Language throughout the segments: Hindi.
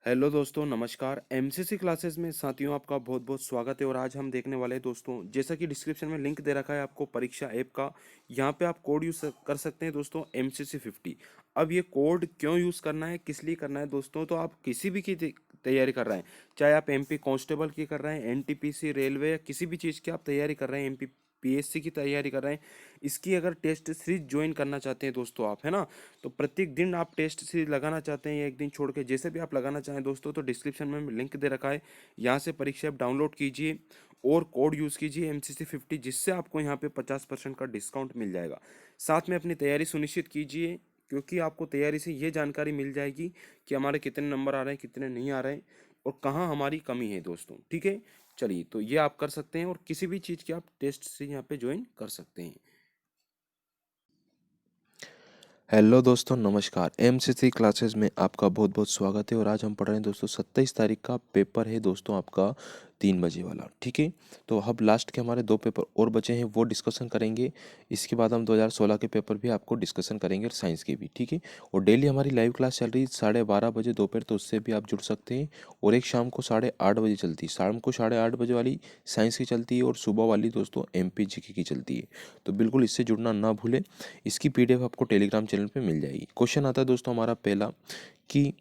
हेलो दोस्तों, नमस्कार। एमसीसी क्लासेस में साथियों आपका बहुत बहुत स्वागत है। और आज हम देखने वाले हैं दोस्तों, जैसा कि डिस्क्रिप्शन में लिंक दे रखा है आपको परीक्षा ऐप का। यहाँ पे आप कोड यूज़ कर सकते हैं दोस्तों, MCC 50। अब ये कोड क्यों यूज़ करना है, किस लिए करना है दोस्तों, तो आप किसी भी की तैयारी कर रहे हैं, चाहे आप MP कांस्टेबल की कर रहे हैं, NTPC रेलवे या किसी भी चीज़ की आप तैयारी कर रहे हैं, MP PSC की तैयारी कर रहे हैं, इसकी अगर टेस्ट सीरीज ज्वाइन करना चाहते हैं दोस्तों आप, है ना, तो प्रत्येक दिन आप टेस्ट सीरीज लगाना चाहते हैं या एक दिन छोड़ के, जैसे भी आप लगाना चाहें दोस्तों, तो डिस्क्रिप्शन में लिंक दे रखा है। यहाँ से परीक्षा ऐप डाउनलोड कीजिए और कोड यूज़ कीजिए MCC 50, जिससे आपको यहाँ पे 50% का डिस्काउंट मिल जाएगा। साथ में अपनी तैयारी सुनिश्चित कीजिए, क्योंकि आपको तैयारी से ये जानकारी मिल जाएगी कि हमारे कितने नंबर आ रहे हैं, कितने नहीं आ रहे हैं, और कहाँ हमारी कमी है दोस्तों। ठीक है, चलिए, तो ये आप कर सकते हैं और किसी भी चीज़ की आप टेस्ट से यहाँ पे ज्वाइन कर सकते हैं। हेलो दोस्तों, नमस्कार। एमसीसी क्लासेस में आपका बहुत बहुत स्वागत है। और आज हम पढ़ रहे हैं दोस्तों 27 तारीख का पेपर है दोस्तों आपका 3 बजे वाला। ठीक है, तो अब लास्ट के हमारे 2 पेपर और बचे हैं, वो डिस्कशन करेंगे। इसके बाद हम 2016 के पेपर भी आपको डिस्कशन करेंगे और साइंस के भी। ठीक है, और डेली हमारी लाइव क्लास चल रही है 12:30 बजे दोपहर, तो उससे भी आप जुड़ सकते हैं। और एक शाम को 8:30 बजे चलती है, शाम को 8:30 बजे वाली साइंस की चलती है, और सुबह वाली दोस्तों MP GK की चलती है। तो बिल्कुल इससे जुड़ना ना भूलें। इसकी PDF आपको टेलीग्राम चैनल पे मिल जाएगी। क्वेश्चन आता है दोस्तों हमारा पहला कि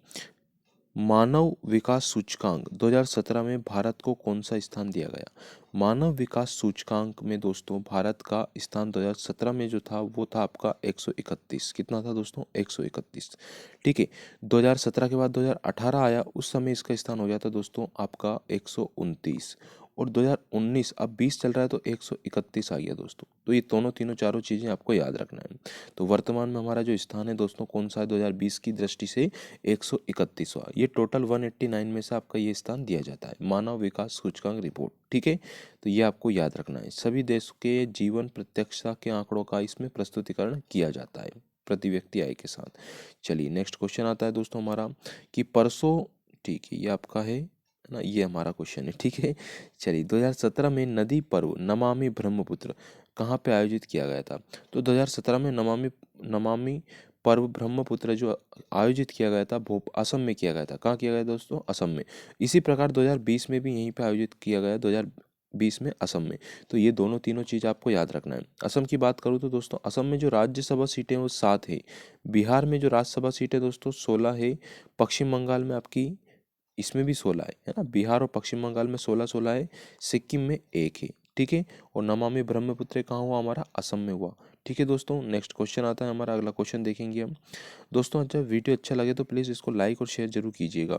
मानव विकास सूचकांक 2017 में भारत को कौन सा स्थान दिया गया। मानव विकास सूचकांक में दोस्तों भारत का स्थान 2017 में जो था वो था आपका 131। कितना था दोस्तों? 131। ठीक है, 2017 के बाद 2018 आया, उस समय इसका स्थान हो गया था दोस्तों आपका 129। और 2019 अब 20 चल रहा है तो 131 आ गया दोस्तों। तो ये दोनों तीनों चारों चीज़ें आपको याद रखना है। तो वर्तमान में हमारा जो स्थान है दोस्तों कौन सा है 2020 की दृष्टि से? 131वां। ये टोटल 189 में से आपका ये स्थान दिया जाता है, मानव विकास सूचकांक रिपोर्ट। ठीक है, तो ये आपको याद रखना है। सभी देशों के जीवन प्रत्यक्षता के आंकड़ों का इसमें प्रस्तुतिकरण किया जाता है प्रति व्यक्ति आय के साथ। चलिए नेक्स्ट क्वेश्चन आता है दोस्तों हमारा कि परसों, ठीक है ये आपका है ना, ये हमारा क्वेश्चन है। ठीक है, चलिए 2017 में नदी पर्व नमामि ब्रह्मपुत्र कहाँ पे आयोजित किया गया था? तो 2017 में नमामि नमामि पर्व ब्रह्मपुत्र जो आयोजित किया गया था असम में किया गया था। कहाँ किया गया दोस्तों? असम में। इसी प्रकार 2020 में भी यहीं पे आयोजित किया गया, 2020 में असम में। तो ये दोनों तीनों चीज़ आपको याद रखना है। असम की बात करूँ तो दोस्तों असम में जो राज्यसभा सीटें हैं वो 7 है। बिहार में जो राज्यसभा सीटें दोस्तों 16 है। पश्चिम बंगाल में आपकी इसमें भी 16 है ना, बिहार और पश्चिम बंगाल में 16-16 है। सिक्किम में 1 है। ठीक है, और नमामि ब्रह्मपुत्र कहाँ हुआ? हमारा असम में हुआ। ठीक है दोस्तों, नेक्स्ट क्वेश्चन आता है हमारा, अगला क्वेश्चन देखेंगे हम। दोस्तों अच्छा वीडियो अच्छा लगे तो प्लीज़ इसको लाइक और शेयर जरूर कीजिएगा।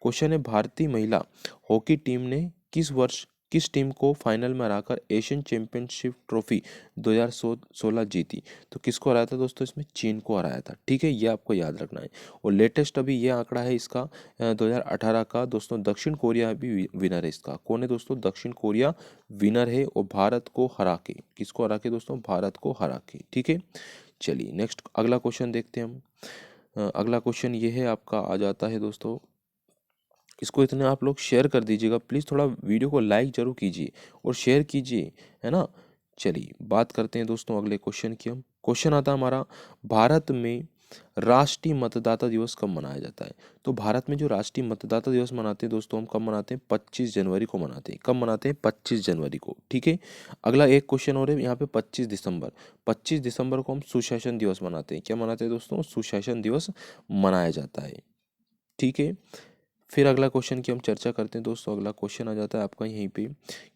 क्वेश्चन है भारतीय महिला हॉकी टीम ने किस वर्ष किस टीम को फाइनल में हराकर एशियन चैंपियनशिप ट्रॉफी 2016 जीती? तो किसको हराया था दोस्तों? इसमें चीन को हराया था। ठीक है, ये आपको याद रखना है। और लेटेस्ट अभी ये आंकड़ा है इसका 2018 का दोस्तों, दक्षिण कोरिया भी विनर है इसका। कौन है दोस्तों? दक्षिण कोरिया विनर है, और भारत को हरा के, किसको हरा के दोस्तों? भारत को हरा के। ठीक है, चलिए नेक्स्ट अगला क्वेश्चन देखते हैं हम। अगला क्वेश्चन ये है आपका, आ जाता है दोस्तों, इसको इतने आप लोग शेयर कर दीजिएगा प्लीज़, थोड़ा वीडियो को लाइक जरूर कीजिए और शेयर कीजिए, है ना। चलिए बात करते हैं दोस्तों अगले क्वेश्चन की। हम क्वेश्चन आता है हमारा, भारत में राष्ट्रीय मतदाता दिवस कब मनाया जाता है? तो भारत में जो राष्ट्रीय मतदाता दिवस मनाते हैं दोस्तों, हम कब मनाते हैं? 25 जनवरी को मनाते हैं। कब मनाते हैं? 25 जनवरी को। ठीक है, अगला एक क्वेश्चन और है यहाँ पे, 25 दिसंबर। 25 दिसंबर को हम सुशासन दिवस मनाते हैं। क्या मनाते हैं दोस्तों? सुशासन दिवस मनाया जाता है। ठीक है, फिर अगला क्वेश्चन की हम चर्चा करते हैं दोस्तों। अगला क्वेश्चन आ जाता है आपका यहीं पे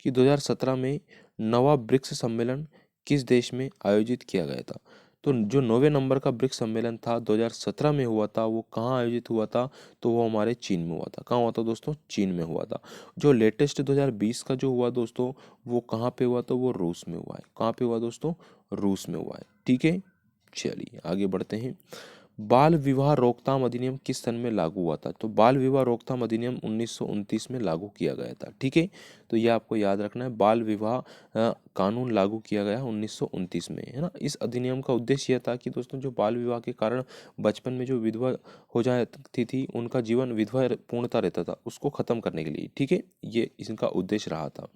कि 2017 में नवा ब्रिक्स सम्मेलन किस देश में आयोजित किया गया था? तो जो 9वें नंबर का ब्रिक्स सम्मेलन था 2017 में हुआ था, वो कहाँ आयोजित हुआ था? तो वो हमारे चीन में हुआ था। कहाँ हुआ था दोस्तों? चीन में हुआ था। जो लेटेस्ट 2020 का जो हुआ दोस्तों, वो कहाँ पे हुआ? तो वो रूस में हुआ है। कहाँ पे हुआ दोस्तों? रूस में हुआ है। ठीक है, चलिए आगे बढ़ते हैं। बाल विवाह रोकथाम अधिनियम किस सन में लागू हुआ था? तो बाल विवाह रोकथाम अधिनियम 1929 में लागू किया गया था। ठीक है, तो ये आपको याद रखना है। बाल विवाह कानून लागू किया गया 1929 में, है ना। इस अधिनियम का उद्देश्य यह था कि दोस्तों जो बाल विवाह के कारण बचपन में जो विधवा हो जाती थी, उनका जीवन विधवा पूर्णता रहता था, उसको खत्म करने के लिए। ठीक है, ये इनका उद्देश्य रहा था।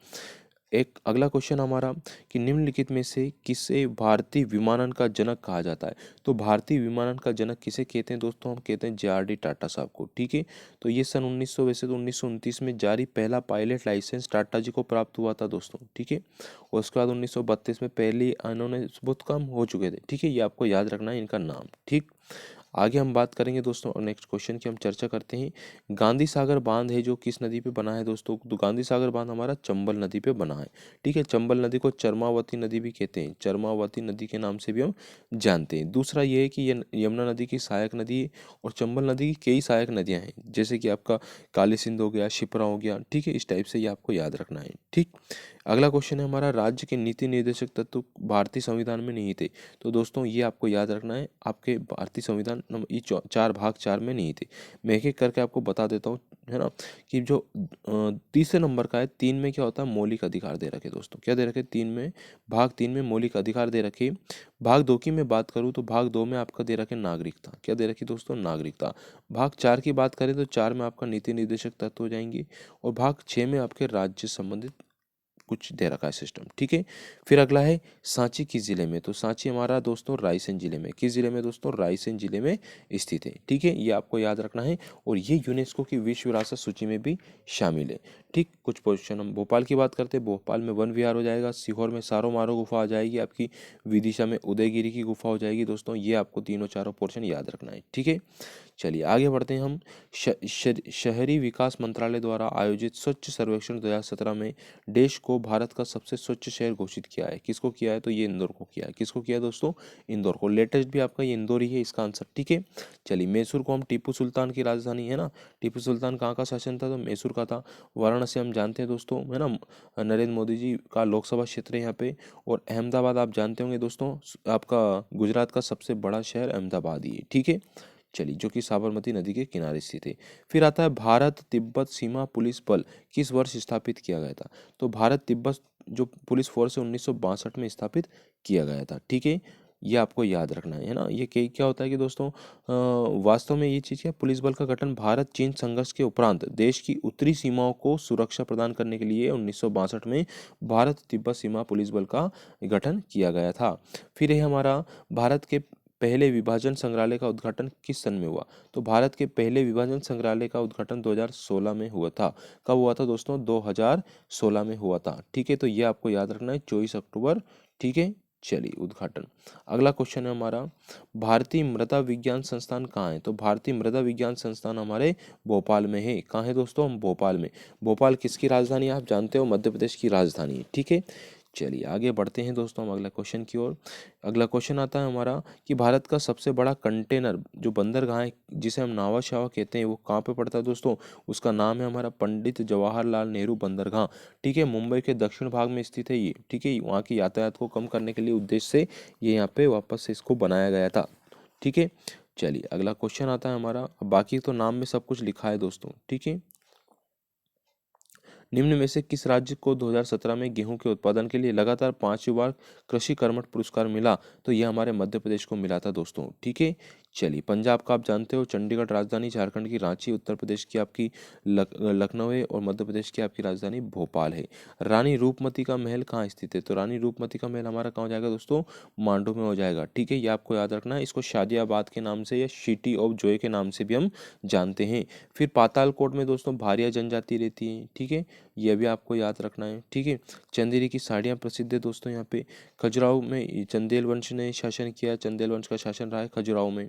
एक अगला क्वेश्चन हमारा कि निम्नलिखित में से किसे भारतीय विमानन का जनक कहा जाता है। तो भारतीय विमानन का जनक किसे कहते हैं दोस्तों, हम कहते हैं जे.आर.डी टाटा साहब को। ठीक है, तो ये सन 1900 वैसे तो 1929 में जारी पहला पायलट लाइसेंस टाटा जी को प्राप्त हुआ था दोस्तों। ठीक है, और उसके बाद 1932 में पहली इन्होंने बहुत कम हो चुके थे। ठीक है, ये आपको याद रखना है इनका नाम। ठीक, आगे हम बात करेंगे दोस्तों और नेक्स्ट क्वेश्चन की हम चर्चा करते हैं। गांधी सागर बांध है जो किस नदी पे बना है दोस्तों, तो गांधी सागर बांध हमारा चंबल नदी पे बना है। ठीक है, चंबल नदी को चरमावती नदी भी कहते हैं, चरमावती नदी के नाम से भी हम जानते हैं। दूसरा ये है कि ये यमुना नदी की सहायक नदी है और चंबल नदी की कई सहायक नदियां हैं, जैसे कि आपका काली सिंध हो गया, शिप्रा हो गया। ठीक है, इस टाइप से ये आपको याद रखना है। ठीक, अगला क्वेश्चन है हमारा, राज्य के नीति निर्देशक तत्व भारतीय संविधान में नहीं थे। तो दोस्तों ये आपको याद रखना है, आपके भारतीय संविधान ये चार भाग चार में नहीं थे। मैं एक एक करके आपको बता देता हूँ, है ना, कि जो तीसरे नंबर का है, 3 में क्या होता है, मौलिक अधिकार दे रखे दोस्तों। क्या दे रखे, 3 में, भाग 3 में मौलिक अधिकार दे रखे। भाग 2 की मैं बात करूँ तो भाग 2 में आपका दे रखे नागरिकता। क्या दे रखी दोस्तों, नागरिकता। भाग 4 की बात करें तो 4 में आपका नीति निर्देशक तत्व हो जाएंगे और भाग 6 में आपके राज्य संबंधित कुछ दे रखा है सिस्टम। ठीक है, फिर अगला है सांची किस जिले में। तो सांची हमारा दोस्तों रायसेन जिले में, किस जिले में दोस्तों, रायसेन जिले में स्थित है। ठीक है, ये आपको याद रखना है और ये यूनेस्को की विश्व विरासत सूची में भी शामिल है। ठीक, कुछ पोजीशन हम भोपाल की बात करते हैं, भोपाल में वन विहार हो जाएगा, सीहोर में सारो मारो गुफा आ जाएगी आपकी, विदिशा में उदयगिरी की गुफा हो जाएगी दोस्तों। ये आपको तीनों चारों पोर्शन याद रखना है। ठीक है, चलिए आगे बढ़ते हैं हम। शहरी विकास मंत्रालय द्वारा आयोजित स्वच्छ सर्वेक्षण 2017 में देश को भारत का सबसे स्वच्छ शहर घोषित किया है। किसको किया है, तो ये इंदौर को किया है। किसको किया है दोस्तों, इंदौर को। लेटेस्ट भी आपका ये इंदौर ही है इसका आंसर। ठीक है, चलिए मैसूर को हम टीपू सुल्तान की राजधानी है ना, टीपू सुल्तान कहाँ का शासन था, तो मैसूर का था। वाराणसी हम जानते हैं दोस्तों, है ना, नरेंद्र मोदी जी का लोकसभा क्षेत्र है यहाँ पे। और अहमदाबाद आप जानते होंगे दोस्तों, आपका गुजरात का सबसे बड़ा शहर अहमदाबाद ही है। ठीक है, चलिए, जो कि साबरमती नदी के किनारे स्थित है। फिर आता है भारत तिब्बत सीमा पुलिस बल किस वर्ष स्थापित किया गया था। तो भारत तिब्बत जो पुलिस फोर्स है 1962 में स्थापित किया गया था। ठीक है, ये आपको याद रखना है ना। ये क्या होता है कि दोस्तों वास्तव में ये चीज़ है, पुलिस बल का गठन भारत चीन संघर्ष के उपरांत देश की उत्तरी सीमाओं को सुरक्षा प्रदान करने के लिए 1962 में भारत तिब्बत सीमा पुलिस बल का गठन किया गया था। फिर है हमारा भारत के पहले विभाजन संग्रहालय का उद्घाटन किस सन में हुआ। तो भारत के पहले विभाजन संग्रहालय का उद्घाटन 2016 में हुआ था। कब हुआ था दोस्तों, 2016 में हुआ था। ठीक है, तो ये आपको याद रखना है, 24 अक्टूबर। ठीक है, चलिए उद्घाटन। अगला क्वेश्चन है हमारा, भारतीय मृदा विज्ञान संस्थान कहाँ है। तो भारतीय मृदा विज्ञान संस्थान हमारे भोपाल में है। कहाँ है दोस्तों, हम भोपाल में। भोपाल किसकी राजधानी है, आप जानते हो, मध्य प्रदेश की राजधानी है। ठीक है, चलिए आगे बढ़ते हैं दोस्तों हम अगला क्वेश्चन की ओर। अगला क्वेश्चन आता है हमारा कि भारत का सबसे बड़ा कंटेनर जो बंदरगाह है जिसे हम नावा शावा कहते हैं, वो कहाँ पे पड़ता है दोस्तों, उसका नाम है हमारा पंडित जवाहरलाल नेहरू बंदरगाह। ठीक है, मुंबई के दक्षिण भाग में स्थित है ये। ठीक है, वहाँ की यातायात को कम करने के लिए उद्देश्य से ये यहाँ पे वापस से इसको बनाया गया था। ठीक है, चलिए अगला क्वेश्चन आता है हमारा, बाकी तो नाम में सब कुछ लिखा है दोस्तों। ठीक है, निम्न में से किस राज्य को 2017 में गेहूं के उत्पादन के लिए लगातार 5वीं बार कृषि कर्मठ पुरस्कार मिला। तो ये हमारे मध्य प्रदेश को मिला था दोस्तों। ठीक है, चलिए पंजाब का आप जानते हो, चंडीगढ़ राजधानी, झारखंड की रांची, उत्तर प्रदेश की आपकी लखनऊ है और मध्य प्रदेश की आपकी राजधानी भोपाल है। रानी रूपमती का महल कहाँ स्थित है। तो रानी रूपमती का महल हमारा कहाँ हो जाएगा दोस्तों, मांडू में हो जाएगा। ठीक है, ये आपको याद रखना है। इसको शादियाबाद के नाम से या सिटी ऑफ जॉय के नाम से भी हम जानते हैं। फिर पातालकोट में दोस्तों भारिया जनजाति रहती है। ठीक है, ये भी आपको याद रखना है। ठीक है, चंदेरी की साड़ियाँ प्रसिद्ध है दोस्तों यहाँ पे। खजुराहो में चंदेल वंश ने शासन किया, चंदेल वंश का शासन रहा है खजुराहो में।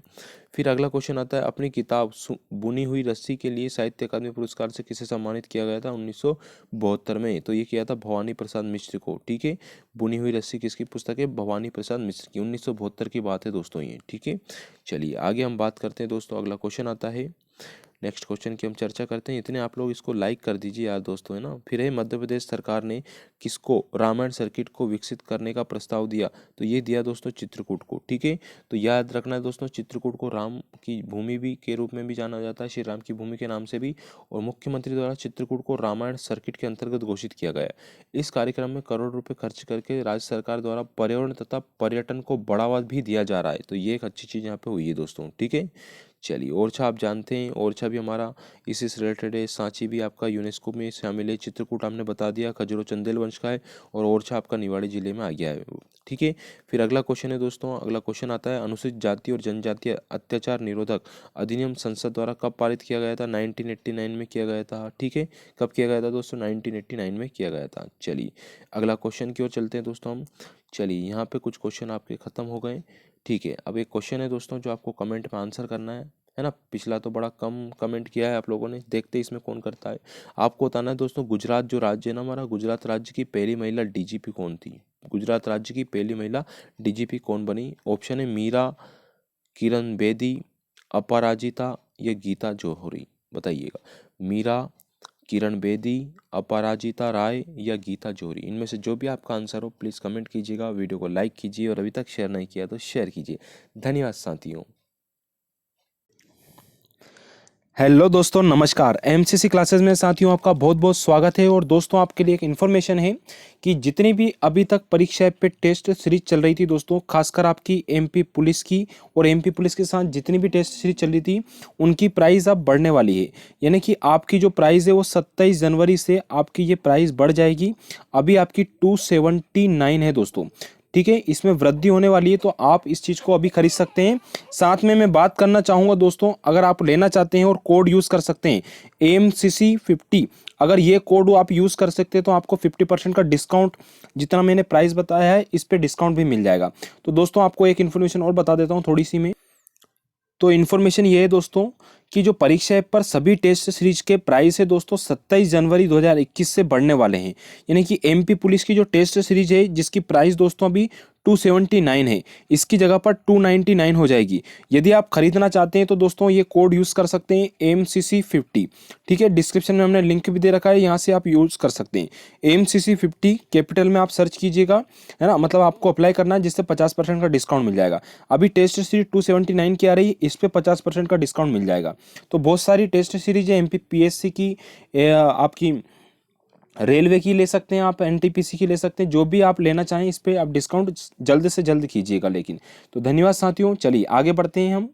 फिर अगला क्वेश्चन आता है, अपनी किताब बुनी हुई रस्सी के लिए साहित्य अकादमी पुरस्कार से किसे सम्मानित किया गया था 1972 में। तो ये किया था भवानी प्रसाद मिश्र को। ठीक है, बुनी हुई रस्सी किसकी पुस्तक है, भवानी प्रसाद मिश्र की, 1972 की बात है दोस्तों ये। ठीक है, चलिए आगे हम बात करते हैं दोस्तों। अगला क्वेश्चन आता है, नेक्स्ट क्वेश्चन की हम चर्चा करते हैं। इतने आप लोग इसको लाइक कर दीजिए यार दोस्तों, है ना। फिर है, मध्य प्रदेश सरकार ने किसको रामायण सर्किट को विकसित करने का प्रस्ताव दिया। तो ये दिया दोस्तों चित्रकूट को। ठीक है, तो याद रखना है दोस्तों, चित्रकूट को राम की भूमि भी के रूप में भी जाना जाता है, श्री राम की भूमि के नाम से भी। और मुख्यमंत्री द्वारा चित्रकूट को रामायण सर्किट के अंतर्गत घोषित किया गया। इस कार्यक्रम में करोड़ रुपए खर्च करके राज्य सरकार द्वारा पर्यावरण तथा पर्यटन को बढ़ावा भी दिया जा रहा है। तो ये एक अच्छी चीज़ यहाँ पे हुई है दोस्तों। ठीक है, चलिए ओरछा आप जानते हैं, ओरछा भी हमारा इसी से रिलेटेड है। सांची भी आपका यूनेस्को में शामिल है। चित्रकूट हमने बता दिया खजूर चंदेल वंश का है, और ओरछा आपका निवाड़ी जिले में आ गया है। ठीक है, फिर अगला क्वेश्चन है दोस्तों, अगला क्वेश्चन आता है, अनुसूचित जाति और जनजातीय अत्याचार निरोधक अधिनियम संसद द्वारा कब पारित किया गया था? 1989 में किया गया था। ठीक है, कब किया गया था दोस्तों? 1989 में किया गया था। चलिए अगला क्वेश्चन की ओर चलते हैं दोस्तों हम। चलिए यहाँ पे कुछ क्वेश्चन आपके खत्म हो गए। ठीक है, अब एक क्वेश्चन है दोस्तों जो आपको कमेंट में आंसर करना है ना। पिछला तो बड़ा कम कमेंट किया है आप लोगों ने, देखते हैं इसमें कौन करता है। आपको बताना है दोस्तों, गुजरात जो राज्य है ना हमारा, गुजरात राज्य की पहली महिला डीजीपी कौन थी? गुजरात राज्य की पहली महिला डीजीपी कौन बनी? ऑप्शन है मीरा, किरण बेदी, अपराजिता या गीता जौहरी। बताइएगा, मीरा, किरण बेदी, अपराजिता राय या गीता जौहरी, इनमें से जो भी आपका आंसर हो प्लीज़ कमेंट कीजिएगा, वीडियो को लाइक कीजिए और अभी तक शेयर नहीं किया तो शेयर कीजिए। धन्यवाद साथियों। हेलो दोस्तों, नमस्कार। एमसीसी क्लासेस में साथियों आपका बहुत बहुत स्वागत है। और दोस्तों आपके लिए एक इन्फॉर्मेशन है कि जितनी भी अभी तक परीक्षा पे टेस्ट सीरीज चल रही थी दोस्तों, खासकर आपकी एमपी पुलिस की, और एमपी पुलिस के साथ जितनी भी टेस्ट सीरीज चल रही थी उनकी प्राइस अब बढ़ने वाली है। यानी कि आपकी जो प्राइस है वो 27 जनवरी से आपकी ये प्राइस बढ़ जाएगी। अभी आपकी 279 है दोस्तों। ठीक है, इसमें वृद्धि होने वाली है, तो आप इस चीज़ को अभी खरीद सकते हैं। साथ में मैं बात करना चाहूँगा दोस्तों, अगर आप लेना चाहते हैं और कोड यूज़ कर सकते हैं AMCC50, अगर ये कोड आप यूज़ कर सकते हैं तो आपको 50% का डिस्काउंट, जितना मैंने प्राइस बताया है इस पर डिस्काउंट भी मिल जाएगा। तो दोस्तों आपको एक इन्फॉर्मेशन और बता देता हूँ थोड़ी सी मैं। तो इन्फॉर्मेशन ये है दोस्तों कि जो परीक्षा ऐप पर सभी टेस्ट सीरीज के प्राइस है दोस्तों 27 जनवरी 2021 से बढ़ने वाले हैं। यानी कि एमपी पुलिस की जो टेस्ट सीरीज है जिसकी प्राइस दोस्तों अभी 279 है, इसकी जगह पर 299 हो जाएगी। यदि आप खरीदना चाहते हैं तो दोस्तों ये कोड यूज़ कर सकते हैं AMCC50। ठीक है, डिस्क्रिप्शन में हमने लिंक भी दे रखा है, यहाँ से आप यूज़ कर सकते हैं। AMCC50 कैपिटल में आप सर्च कीजिएगा, है ना, मतलब आपको अप्लाई करना है, जिससे 50% का डिस्काउंट मिल जाएगा। अभी टेस्ट सीरीज 279 की आ रही है, इस पर 50% का डिस्काउंट मिल जाएगा। तो बहुत सारी टेस्ट सीरीज है, MPPSC की, आपकी रेलवे की ले सकते हैं आप, NTPC की ले सकते हैं, जो भी आप लेना चाहें इस पे आप डिस्काउंट जल्द से जल्द कीजिएगा। लेकिन तो धन्यवाद साथियों, चलिए आगे बढ़ते हैं हम।